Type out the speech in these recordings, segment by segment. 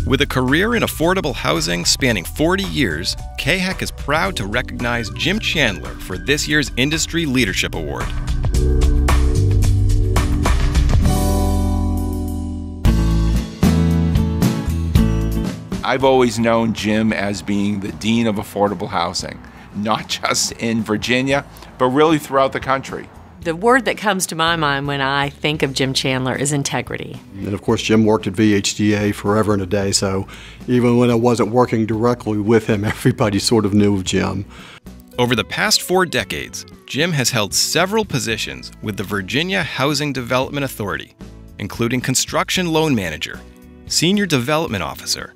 With a career in affordable housing spanning 40 years, CAHEC is proud to recognize Jim Chandler for this year's Industry Leadership Award. I've always known Jim as being the Dean of Affordable Housing, not just in Virginia, but really throughout the country. The word that comes to my mind when I think of Jim Chandler is integrity. And of course, Jim worked at VHDA forever and a day, so even when I wasn't working directly with him, everybody sort of knew of Jim. Over the past 4 decades, Jim has held several positions with the Virginia Housing Development Authority, including Construction Loan Manager, Senior Development Officer,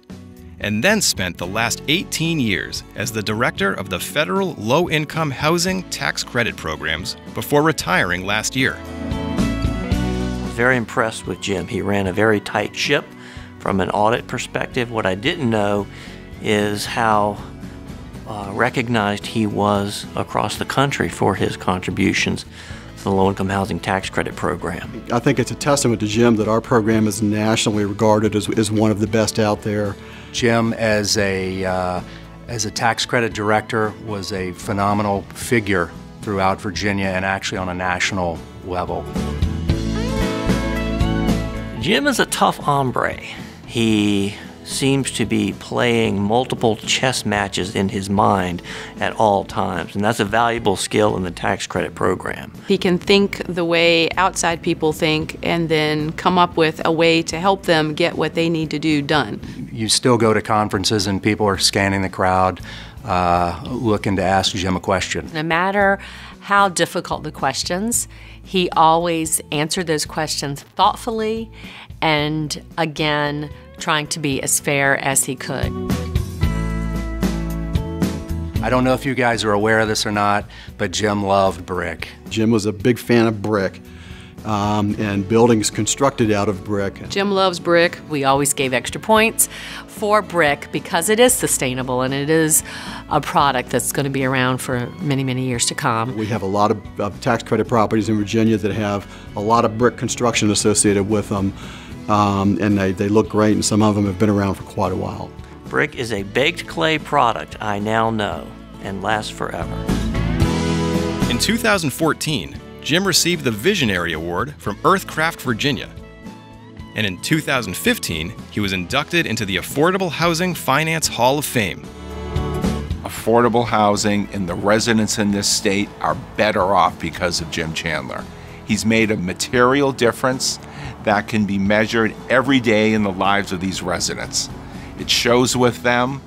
and then spent the last 18 years as the director of the Federal Low-Income Housing Tax Credit Programs before retiring last year. I was very impressed with Jim. He ran a very tight ship from an audit perspective. What I didn't know is how recognized he was across the country for his contributions to the Low-Income Housing Tax Credit Program. I think it's a testament to Jim that our program is nationally regarded as one of the best out there. Jim, as a tax credit director, was a phenomenal figure throughout Virginia and actually on a national level. Jim is a tough hombre. He seems to be playing multiple chess matches in his mind at all times, and that's a valuable skill in the tax credit program. He can think the way outside people think and then come up with a way to help them get what they need to do done. You still go to conferences and people are scanning the crowd, looking to ask Jim a question. No matter how difficult the questions, he always answered those questions thoughtfully and, again, trying to be as fair as he could. I don't know if you guys are aware of this or not, but Jim loved brick. Jim was a big fan of brick and buildings constructed out of brick. Jim loves brick. We always gave extra points for brick because it is sustainable and it is a product that's going to be around for many, many years to come. We have a lot of tax credit properties in Virginia that have a lot of brick construction associated with them. And they look great, and some of them have been around for quite a while. Brick is a baked clay product, I now know, and lasts forever. In 2014, Jim received the Visionary Award from Earthcraft Virginia. And in 2015, he was inducted into the Affordable Housing Finance Hall of Fame. Affordable housing and the residents in this state are better off because of Jim Chandler. He's made a material difference that can be measured every day in the lives of these residents. It shows with them,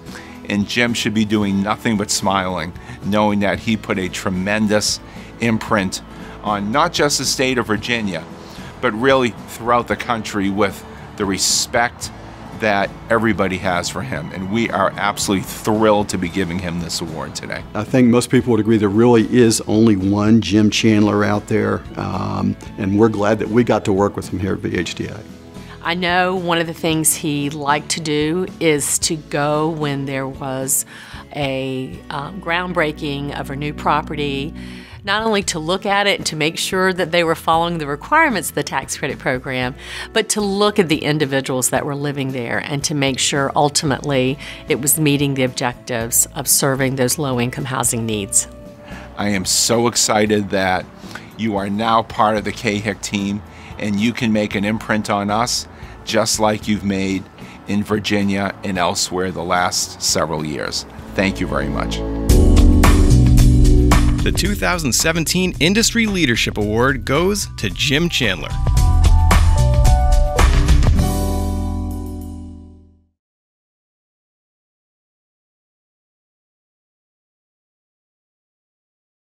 and Jim should be doing nothing but smiling, knowing that he put a tremendous imprint on not just the state of Virginia, but really throughout the country with the respect that everybody has for him. And we are absolutely thrilled to be giving him this award today. I think most people would agree there really is only one Jim Chandler out there, and we're glad that we got to work with him here at VHDA. I know one of the things he liked to do is to go when there was a groundbreaking of a new property, not only to look at it and to make sure that they were following the requirements of the tax credit program, but to look at the individuals that were living there and to make sure ultimately it was meeting the objectives of serving those low-income housing needs. I am so excited that you are now part of the CAHEC team and you can make an imprint on us just like you've made in Virginia and elsewhere the last several years. Thank you very much. The 2017 Industry Leadership Award goes to Jim Chandler.